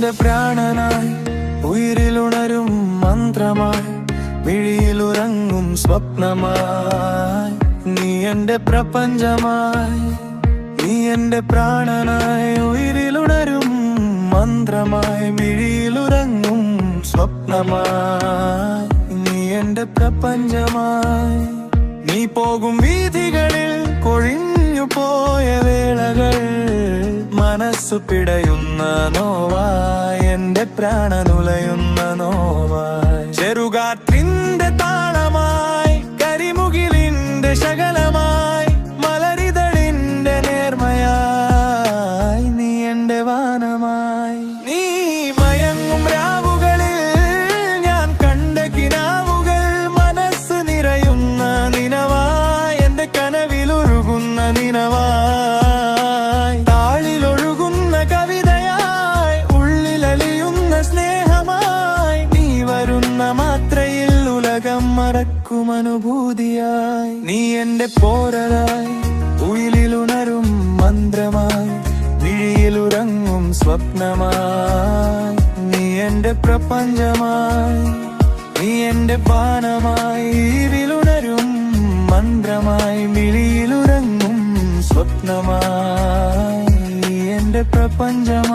എന്റെ പ്രാണനായി ഉയിരിലുണരും മന്ത്രമായി മിഴിയിലുറങ്ങും സ്വപ്നമായി നീ എന്റെ പ്രപഞ്ചമായി നീ എന്റെ പ്രാണനായി ഉയിരിലുണരും മന്ത്രമായി മിഴിയിലുറങ്ങും സ്വപ്നമായി നീ എന്റെ പ്രപഞ്ചമായി നീ പോകും വീഥികളിൽ കൊഴിഞ്ഞു പോയ വേളകൾ മനസ്സു പിടയുന്ന നോവായി എന്റെ പ്രാണനുലയുന്ന നോവായി ചെറുകാറ്റിന്റെ താളമായി കരിമുകിലിന്റെ ശകലമായി മലരിതളിന്റെ നേർമയായി നീ എന്റെ വാനമായി നീ മയങ്ങും രാവുകളിൽ ഞാൻ കണ്ട കിനാവുകൾ മനസ്സ് നിറയുന്ന നിനവായി എന്റെ കനവിലൊഴുകുന്ന നിനവായി താളിലൊഴുകുന്ന കവിതയായി ഉള്ളിലലിയുന്ന സ്നേഹമായി നീ വരുന്ന മാത്രയിൽ ഉലകം മറക്കും അനുഭൂതിയായി നീ എന്റെ പോരലായി ഉയിലുണരും മന്ത്രമായി വിഴിയിലുറങ്ങും സ്വപ്നമായി നീ എന്റെ പ്രപഞ്ചമായി നീ എന്റെ പാനമായി വിലുണരും മന്ത്രമായി വിളിയിലുറങ്ങും സ്വപ്നമായി നീ എന്റെ പ്രപഞ്ചമായി.